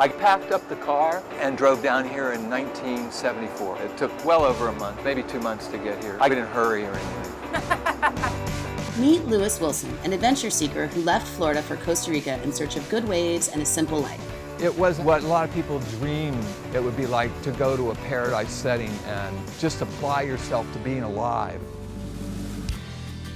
I packed up the car and drove down here in 1974. It took well over a month, maybe 2 months to get here. I didn't hurry or anything. Meet Lewis Wilson, an adventure seeker who left Florida for Costa Rica in search of good waves and a simple life. It was what a lot of people dream it would be like to go to a paradise setting and just apply yourself to being alive.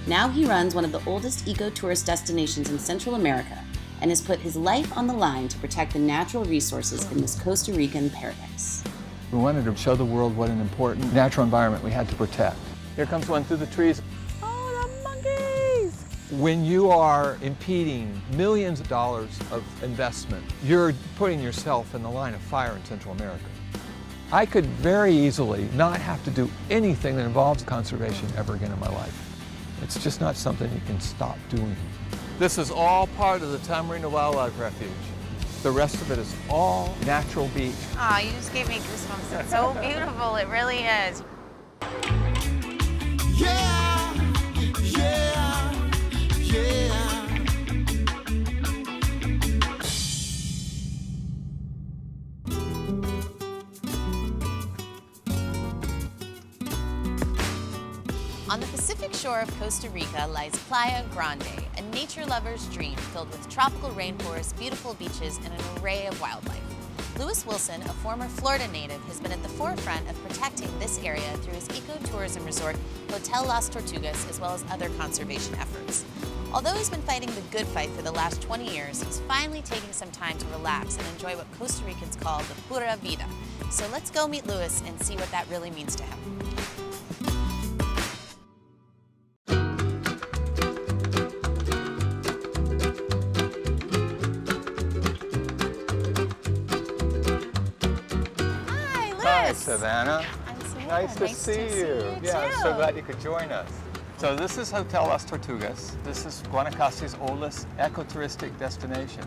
Now he runs one of the oldest eco-tourist destinations in Central America and has put his life on the line to protect the natural resources in this Costa Rican paradise. We wanted to show the world what an important natural environment we had to protect. Here comes one through the trees. Oh, the monkeys! When you are impeding millions of dollars of investment, you're putting yourself in the line of fire in Central America. I could very easily not have to do anything that involves conservation ever again in my life. It's just not something you can stop doing. This is all part of the Tamarina Wildlife Refuge. The rest of it is all natural beach. Aw, you just gave me goosebumps. It's so beautiful, it really is. Yeah, yeah, yeah. On the Pacific shore of Costa Rica lies Playa Grande, a nature lover's dream filled with tropical rainforests, beautiful beaches, and an array of wildlife. Lewis Wilson, a former Florida native, has been at the forefront of protecting this area through his ecotourism resort, Hotel Las Tortugas, as well as other conservation efforts. Although he's been fighting the good fight for the last 20 years, he's finally taking some time to relax and enjoy what Costa Ricans call the Pura Vida. So let's go meet Lewis and see what that really means to him. Hi, Savannah. I'm Savannah. Nice to see you. Yeah, I'm so glad you could join us. So this is Hotel Las Tortugas. This is Guanacaste's oldest ecotouristic destination.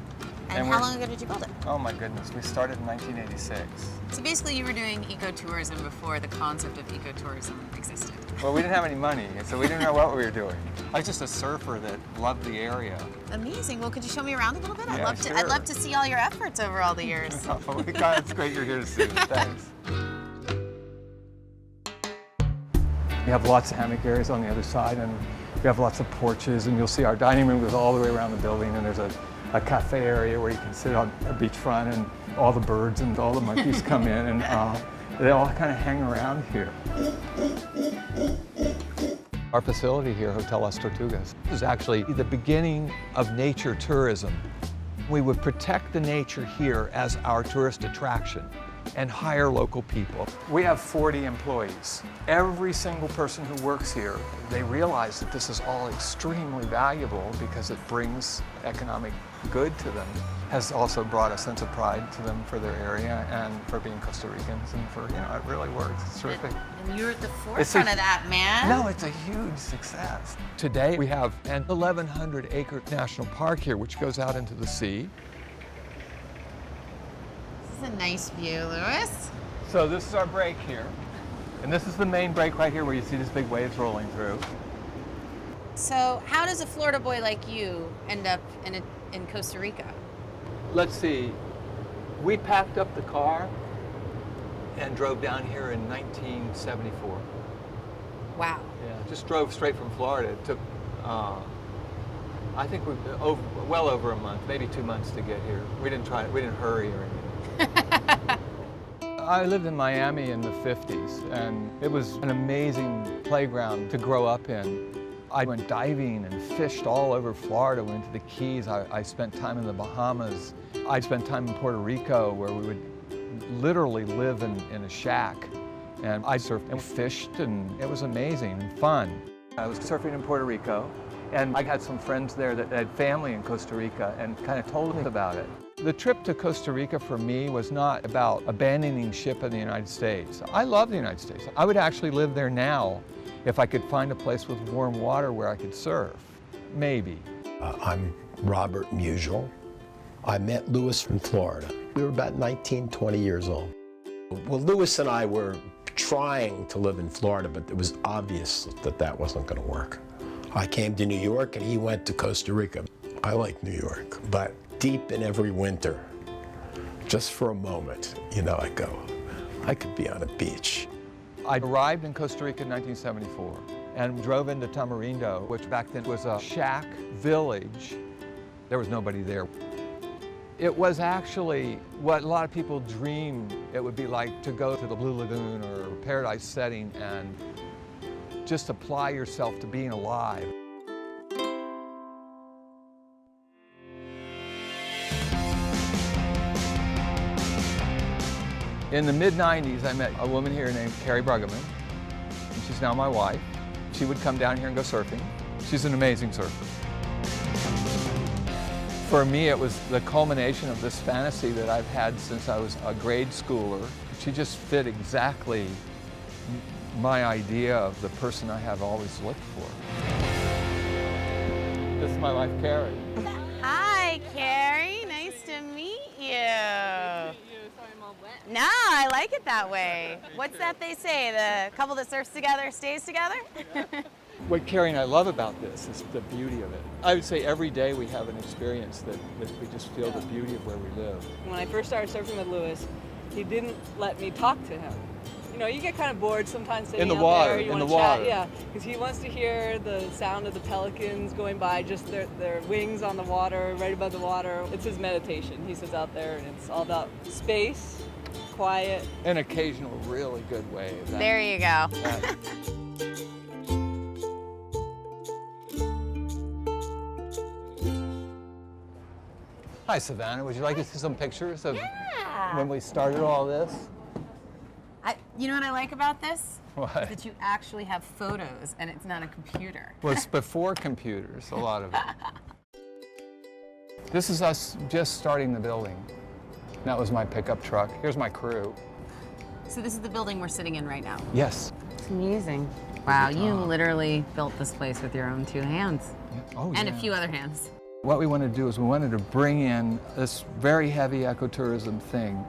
And how long ago did you build it? Oh my goodness, we started in 1986. So basically you were doing ecotourism before the concept of ecotourism existed. Well, we didn't have any money, so we didn't know what we were doing. I was just a surfer that loved the area. Amazing. Well, could you show me around a little bit? Yeah, I'd sure. love to see all your efforts over all the years. Oh, it's great you're here to see us. Thanks. We have lots of hammock areas on the other side, and we have lots of porches, and you'll see our dining room goes all the way around the building, and there's a cafe area where you can sit on a beachfront, and all the birds and all the monkeys come in, and they all kind of hang around here. Our facility here, Hotel Las Tortugas, is actually the beginning of nature tourism. We would protect the nature here as our tourist attraction and hire local people. We have 40 employees. Every single person who works here, they realize that this is all extremely valuable because it brings economic good to them. Has also brought a sense of pride to them for their area and for being Costa Ricans, and for, it really works. It's terrific. And you're at the forefront of that, man. No, it's a huge success. Today we have an 1,100-acre national park here, which goes out into the sea. This is a nice view, Lewis. So this is our break here. And this is the main break right here where you see these big waves rolling through. So how does a Florida boy like you end up in Costa Rica? Let's see, we packed up the car and drove down here in 1974. Wow. Yeah, just drove straight from Florida. It took, I think well over a month, maybe 2 months to get here. We didn't hurry or anything. I lived in Miami in the 50s, and it was an amazing playground to grow up in. I went diving and fished all over Florida, went to the Keys. I spent time in the Bahamas. I spent time in Puerto Rico, where we would literally live in a shack. And I surfed and fished, and it was amazing and fun. I was surfing in Puerto Rico, and I had some friends there that had family in Costa Rica and kind of told me about it. The trip to Costa Rica for me was not about abandoning ship in the United States. I love the United States. I would actually live there now if I could find a place with warm water where I could surf. Maybe. I'm Robert Musial. I met Lewis from Florida. We were about 19, 20 years old. Well, Lewis and I were trying to live in Florida, but it was obvious that that wasn't going to work. I came to New York and he went to Costa Rica. I like New York, but deep in every winter, just for a moment, you know, I go, I could be on a beach. I arrived in Costa Rica in 1974 and drove into Tamarindo, which back then was a shack village. There was nobody there. It was actually what a lot of people dream it would be like to go to the Blue Lagoon or Paradise setting and just apply yourself to being alive. In the mid-90s, I met a woman here named Carrie Bruggeman, and she's now my wife. She would come down here and go surfing. She's an amazing surfer. For me, it was the culmination of this fantasy that I've had since I was a grade schooler. She just fit exactly my idea of the person I have always looked for. This is my wife, Carrie. Hi, Carrie. Nice to meet you. No, I like it that way. What's that they say? The couple that surfs together stays together? What Carrie and I love about this is the beauty of it. I would say every day we have an experience that we just feel the beauty of where we live. When I first started surfing with Louis, he didn't let me talk to him. You know, you get kind of bored sometimes sitting In the out water, there. You in want the to chat, water. yeah, because he wants to hear the sound of the pelicans going by, just their wings on the water, right above the water. It's his meditation. He sits out there, and it's all about space, quiet. An occasional really good wave. There you go. Hi, Savannah. Would you like to see some pictures of when we started all this? You know what I like about this? What? That you actually have photos and it's not a computer. Well, it's before computers, a lot of it. This is us just starting the building. That was my pickup truck. Here's my crew. So this is the building we're sitting in right now. Yes. It's amazing. Wow, you literally built this place with your own 2 hands. Oh, And yeah. a few other hands. What we wanted to do is we wanted to bring in this very heavy ecotourism thing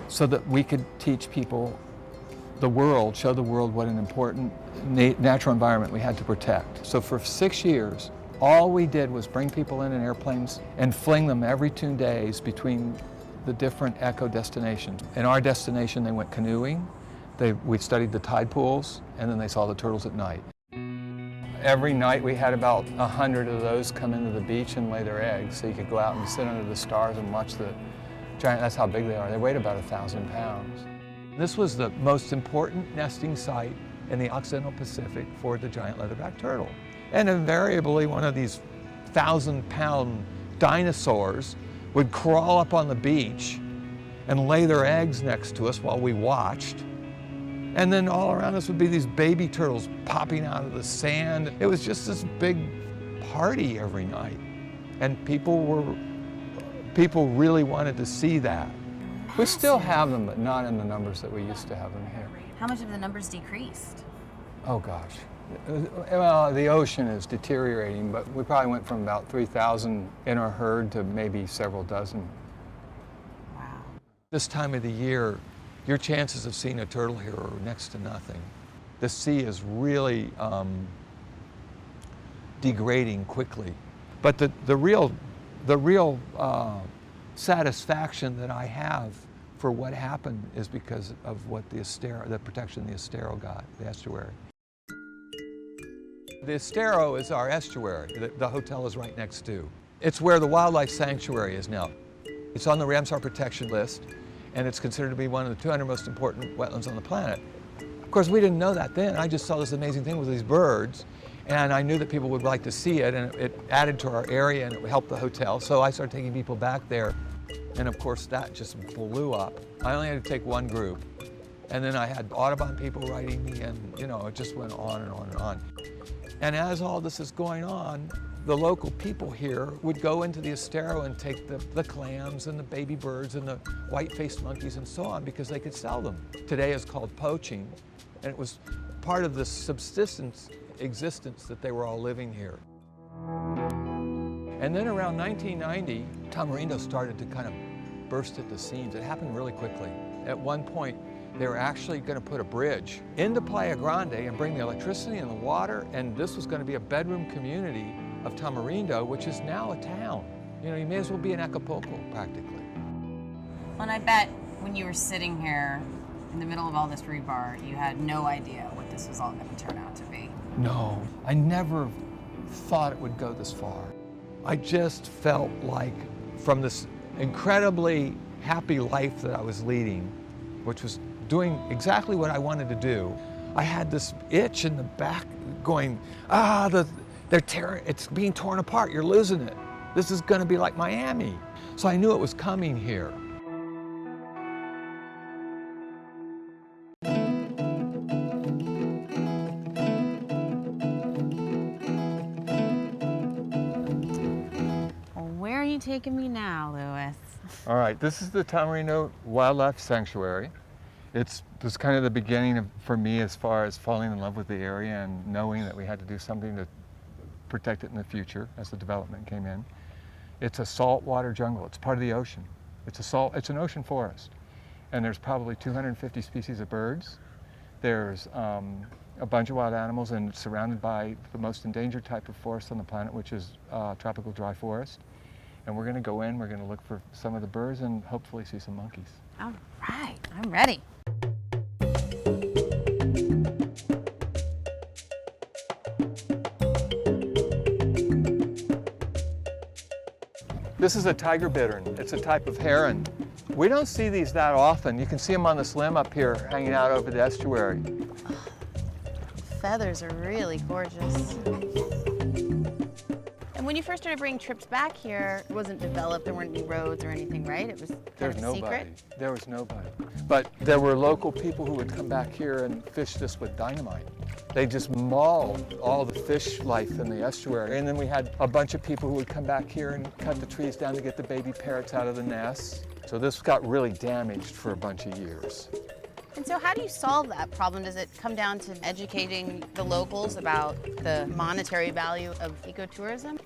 so that we could teach people the world, show the world what an important natural environment we had to protect. So for 6 years, all we did was bring people in airplanes and fling them every 2 days between the different eco destinations. In our destination, they went canoeing, we studied the tide pools, and then they saw the turtles at night. Every night we had about 100 of those come into the beach and lay their eggs, so you could go out and sit under the stars and watch the giant, that's how big they are. They weighed about 1,000 pounds. This was the most important nesting site in the Occidental Pacific for the giant leatherback turtle. And invariably one of these 1,000-pound dinosaurs would crawl up on the beach and lay their eggs next to us while we watched. And then all around us would be these baby turtles popping out of the sand. It was just this big party every night. And people really wanted to see that. We still have them, but not in the numbers that we used to have them here. How much have the numbers decreased? Oh gosh. Well, the ocean is deteriorating, but we probably went from about 3,000 in our herd to maybe several dozen. Wow. This time of the year, your chances of seeing a turtle here are next to nothing. The sea is really degrading quickly. But the real satisfaction that I have for what happened is because of what the protection the estero got, the estuary. The estero is our estuary that the hotel is right next to. It's where the wildlife sanctuary is now. It's on the Ramsar protection list, and it's considered to be one of the 200 most important wetlands on the planet. Of course, we didn't know that then. I just saw this amazing thing with these birds, and I knew that people would like to see it, and it added to our area, and it would help the hotel. So I started taking people back there, and of course, that just blew up. I only had to take one group, and then I had Audubon people writing me, and it just went on and on and on. And as all this is going on, the local people here would go into the estero and take the clams and the baby birds and the white-faced monkeys and so on because they could sell them. Today it's called poaching, and it was part of the subsistence existence that they were all living here. And then around 1990, Tamarindo started to kind of burst at the seams. It happened really quickly. At one point, they were actually going to put a bridge into Playa Grande and bring the electricity and the water, and this was going to be a bedroom community of Tamarindo, which is now a town. You may as well be in Acapulco, practically. And I bet when you were sitting here in the middle of all this rebar, you had no idea what this was all going to turn out to be. No, I never thought it would go this far. I just felt like from this incredibly happy life that I was leading, which was doing exactly what I wanted to do, I had this itch in the back going, it's being torn apart, you're losing it. This is gonna be like Miami. So I knew it was coming here. Where are you taking me now, Louis? All right, this is the Tamarino Wildlife Sanctuary. It was kind of the beginning for me as far as falling in love with the area and knowing that we had to do something to protect it in the future as the development came in. It's a saltwater jungle. It's part of the ocean. It's an ocean forest. And there's probably 250 species of birds. There's a bunch of wild animals, and it's surrounded by the most endangered type of forest on the planet, which is tropical dry forest. And we're gonna go in, we're gonna look for some of the birds and hopefully see some monkeys. All right, I'm ready. This is a tiger bittern. It's a type of heron. We don't see these that often. You can see them on this limb up here hanging out over the estuary. Feathers are really gorgeous. And when you first started bringing trips back here, it wasn't developed, there weren't any roads or anything, right? It was kind of a secret? There was nobody. But there were local people who would come back here and fish this with dynamite. They just mauled all the fish life in the estuary. And then we had a bunch of people who would come back here and cut the trees down to get the baby parrots out of the nests. So this got really damaged for a bunch of years. And so how do you solve that problem? Does it come down to educating the locals about the monetary value of ecotourism?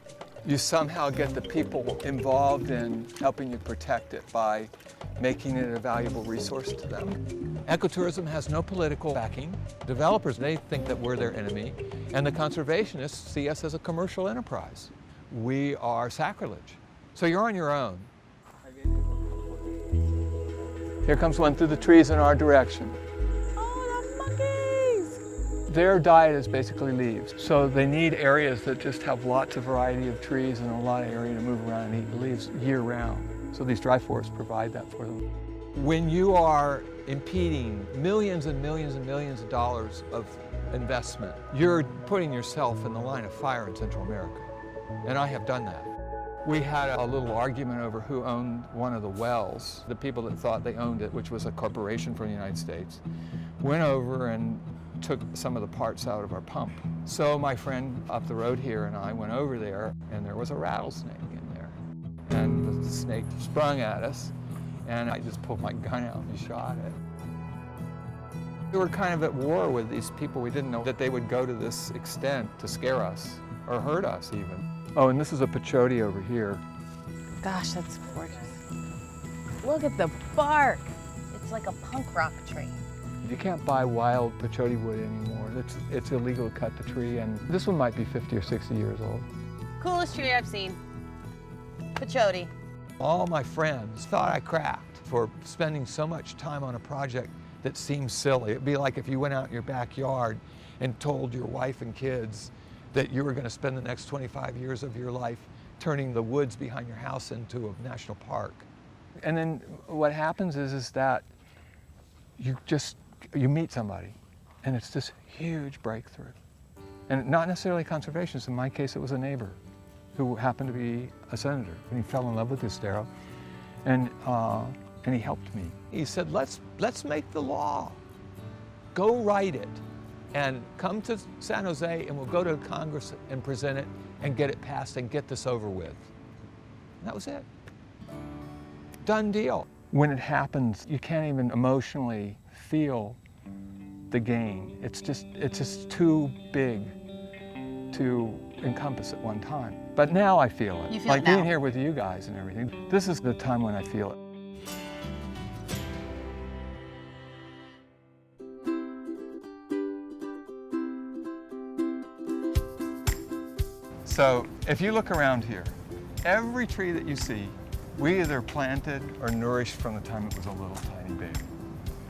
You somehow get the people involved in helping you protect it by making it a valuable resource to them. Ecotourism has no political backing. Developers, they think that we're their enemy, and the conservationists see us as a commercial enterprise. We are sacrilege. So you're on your own. Here comes one through the trees in our direction. Oh, the monkeys! Their diet is basically leaves. So they need areas that just have lots of variety of trees and a lot of area to move around and eat the leaves year round. So these dry forests provide that for them. When you are impeding millions and millions and millions of dollars of investment, you're putting yourself in the line of fire in Central America. And I have done that. We had a little argument over who owned one of the wells. The people that thought they owned it, which was a corporation from the United States, went over and took some of the parts out of our pump. So my friend up the road here and I went over there, and there was a rattlesnake in there. And the snake sprung at us, and I just pulled my gun out and shot it. We were kind of at war with these people. We didn't know that they would go to this extent to scare us or hurt us even. Oh, and this is a peyote over here. Gosh, that's gorgeous. Look at the bark. It's like a punk rock tree. You can't buy wild peyote wood anymore. It's illegal to cut the tree, and this one might be 50 or 60 years old. Coolest tree I've seen. Peyote. All my friends thought I cracked for spending so much time on a project that seemed silly. It'd be like if you went out in your backyard and told your wife and kids that you were going to spend the next 25 years of your life turning the woods behind your house into a national park. And then what happens is that you meet somebody, and it's this huge breakthrough. And not necessarily conservationists. In my case, it was a neighbor who happened to be a senator, and he fell in love with Estero, and he helped me. He said, let's make the law. Go write it, and come to San Jose, and we'll go to Congress and present it and get it passed and get this over with. And that was it. Done deal. When it happens, you can't even emotionally feel the gain. It's just too big to encompass at one time. But now I feel it. You feel like it now. being here with you guys and everything. This is the time when I feel it. So if you look around here, every tree that you see We either planted or nourished from the time it was a little tiny baby.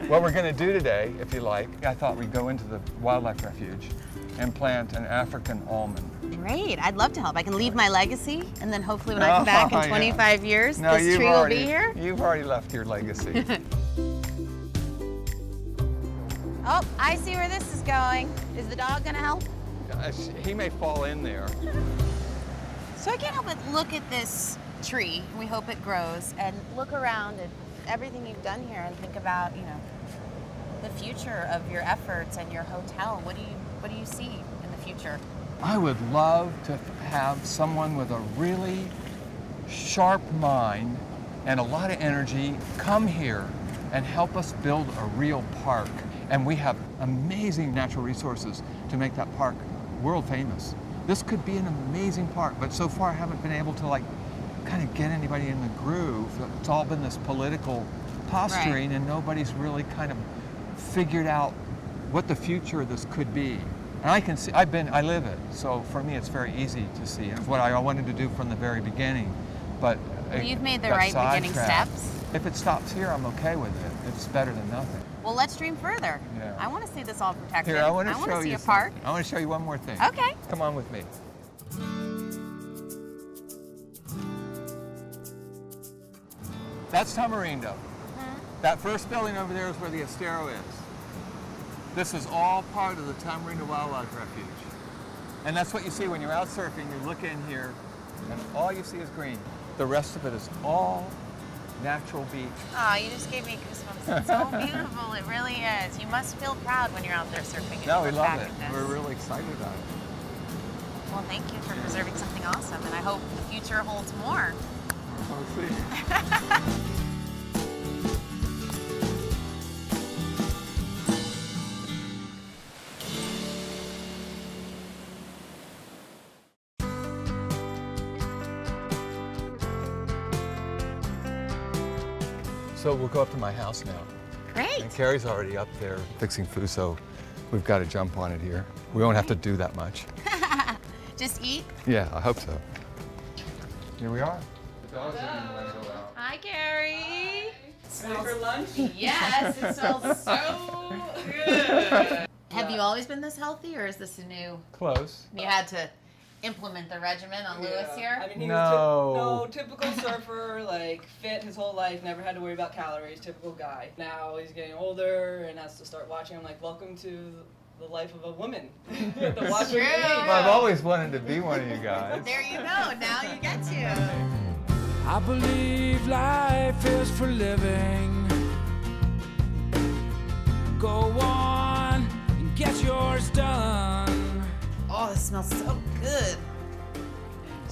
What we're going to do today, if you like, I thought we'd go into the wildlife refuge and plant an African almond. Great, I'd love to help. I can leave my legacy, and then hopefully when I come back in 25 years, this tree will be here. You've already left your legacy. Oh, I see where this is going. Is the dog gonna help? He may fall in there. So I can't help but look at this tree, and we hope it grows, and look around at everything you've done here and think about, you know, the future of your efforts and your hotel. What do you see in the future? I would love to have someone with a really sharp mind and a lot of energy come here and help us build a real park. And we have amazing natural resources to make that park world famous. This could be an amazing park, but so far I haven't been able to kind of get anybody in the groove. It's all been this political posturing, right, and nobody's really kind of figured out what the future of this could be. And I can see, I live it, so for me it's very easy to see. It's what I wanted to do from the very beginning, but well, you've made the right beginning steps. If it stops here, I'm okay with it. It's better than nothing. Well, let's dream further. Yeah. I want to see this all protected. Here, I want to show see you a park. I want to show you one more thing. Okay. Come on with me. That's Tamarindo. Mm-hmm. That first building over there is where the Estero is. This is all part of the Tamarindo Wildlife Refuge. And that's what you see when you're out surfing. You look in here, and all you see is green. The rest of it is all natural beach. Oh, you just gave me goosebumps. It's so beautiful. It really is. You must feel proud when you're out there surfing. And No, you we look love back it. at this. We're really excited about it. Well, thank you for preserving something awesome, and I hope the future holds more. We'll see. So we'll go up to my house now. Great. And Carrie's already up there fixing food, so we've got to jump on it here. We won't have to do that much. Just eat? Yeah, I hope so. Here we are. The dogs are going to let go out. Hi, Carrie. Ready for lunch? Yes, it smells so good. Have you always been this healthy, or is this a new? Close. You had to implement the regimen on Lewis here? I mean, he No. was typical surfer, like fit his whole life, never had to worry about calories, typical guy. Now he's getting older and has to start watching. I'm like, welcome to the life of a woman. You have to watch your age. Well, I've always wanted to be one of you guys. There you go. Now you get to. I believe life is for living. Go on and get yours done. Oh, this smells so good.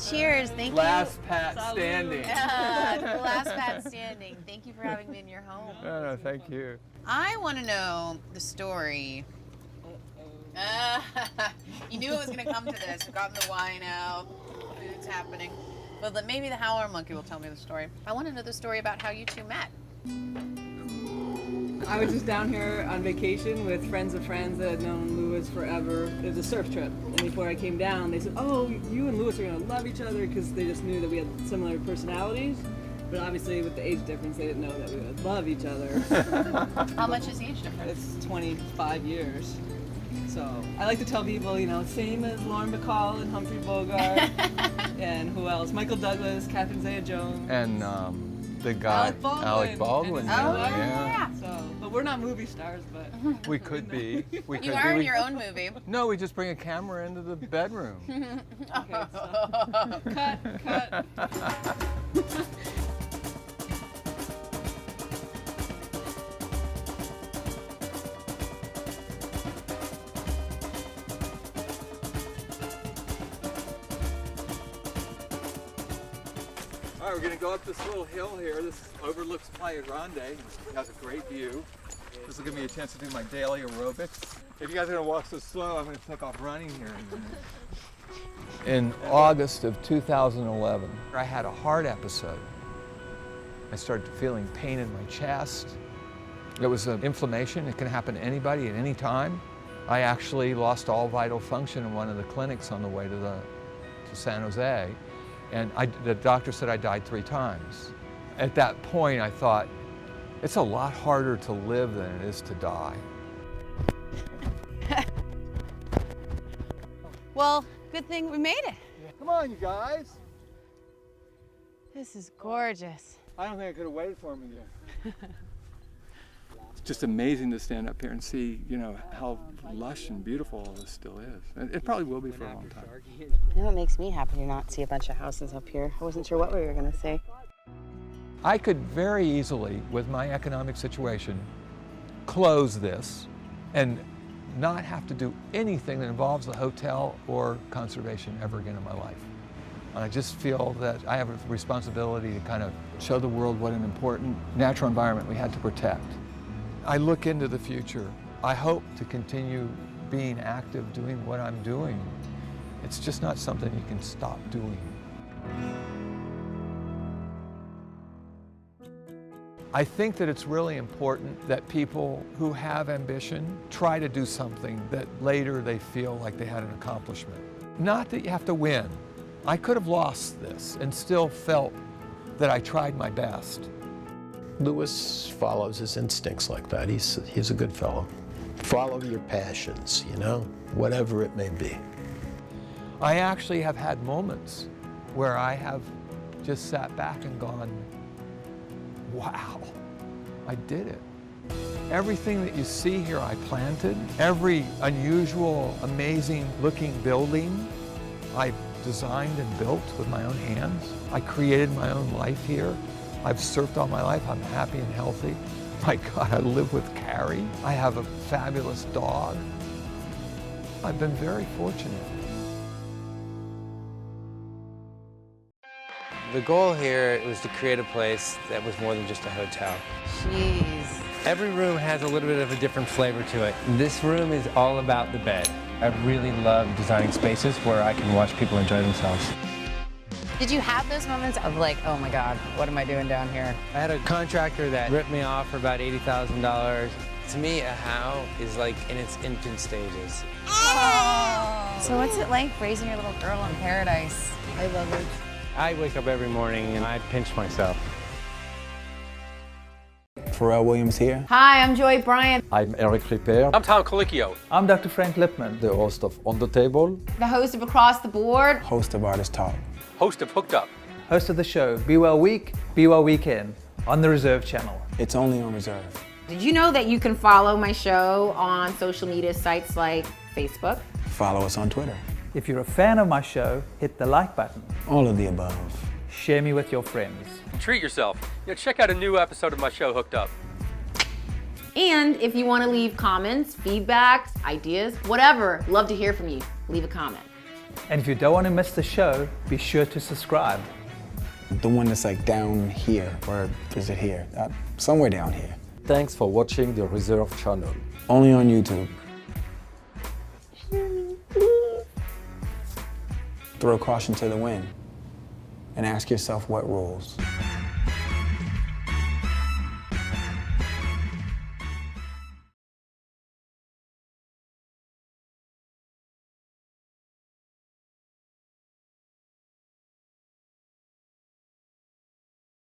Cheers. Thank Last Pat Salud. standing. you. The last Pat standing. Thank you for having me in your home. No, thank you. I want to know the story. You knew it was going to come to this. We've gotten the wine out. Food's happening. But maybe the howler monkey will tell me the story. I want to know the story about how you two met. I was just down here on vacation with friends of friends that had known Lewis forever. It was a surf trip, and before I came down, they said, "Oh, you and Lewis are gonna love each other," because they just knew that we had similar personalities. But obviously, with the age difference, they didn't know that we would love each other. How much is the age difference? It's 25 years. So I like to tell people, you know, same as Lauren Bacall and Humphrey Bogart, and who else? Michael Douglas, Catherine Zeta-Jones. And the guy, Alec Baldwin. Oh, yeah. So, but we're not movie stars, but We could be. We could You be. are in We- your own movie. No, we just bring a camera into the bedroom. okay, so cut. All right, we're going to go up this little hill here. This overlooks Playa Grande. It has a great view. This will give me a chance to do my daily aerobics. If you guys are going to walk so slow, I'm going to take off running here in a minute. In August of 2011, I had a heart episode. I started feeling pain in my chest. It was an inflammation. It can happen to anybody at any time. I actually lost all vital function in one of the clinics on the way to San Jose. And the doctor said I died 3 times. At that point, I thought, it's a lot harder to live than it is to die. Well, good thing we made it. Come on, you guys. This is gorgeous. I don't think I could have waited for him with you. It's just amazing to stand up here and see, you know, how lush and beautiful all this still is. And it probably will be for a long time. You know what makes me happy to not see a bunch of houses up here? I wasn't sure what we were gonna say. I could very easily, with my economic situation, close this and not have to do anything that involves the hotel or conservation ever again in my life. And I just feel that I have a responsibility to kind of show the world what an important natural environment we had to protect. I look into the future. I hope to continue being active, doing what I'm doing. It's just not something you can stop doing. I think that it's really important that people who have ambition try to do something that later they feel like they had an accomplishment. Not that you have to win. I could have lost this and still felt that I tried my best. Louis follows his instincts like that. He's a good fellow. Follow your passions, you know, whatever it may be. I actually have had moments where I have just sat back and gone, wow, I did it. Everything that you see here I planted. Every unusual, amazing looking building I designed and built with my own hands. I created my own life here. I've surfed all my life. I'm happy and healthy. My God, I live with Carrie. I have a fabulous dog. I've been very fortunate. The goal here was to create a place that was more than just a hotel. Jeez. Every room has a little bit of a different flavor to it. This room is all about the bed. I really love designing spaces where I can watch people enjoy themselves. Did you have those moments of like, oh my God, what am I doing down here? I had a contractor that ripped me off for about $80,000. To me, a how is like in its infant stages. Oh. So what's it like raising your little girl in paradise? I love it. I wake up every morning and I pinch myself. Pharrell Williams here. Hi, I'm Joy Bryant, I'm Eric Ripper. I'm Tom Colicchio. I'm Dr. Frank Lipman, the host of On the Table, the host of Across the Board, Host of Artist Talk. Host of Hooked Up. Host of the show, Be Well Week, Be Well Weekend, on the Reserve channel. It's only on Reserve. Did you know that you can follow my show on social media sites like Facebook? Follow us on Twitter. If you're a fan of my show, hit the like button. All of the above. Share me with your friends. Treat yourself. Check out a new episode of my show, Hooked Up. And if you want to leave comments, feedbacks, ideas, whatever, love to hear from you. Leave a comment. And if you don't want to miss the show, be sure to subscribe. The one that's like down here, or is it here? Somewhere down here. Thanks for watching the Reserve channel. Only on YouTube. Throw caution to the wind and ask yourself what rules.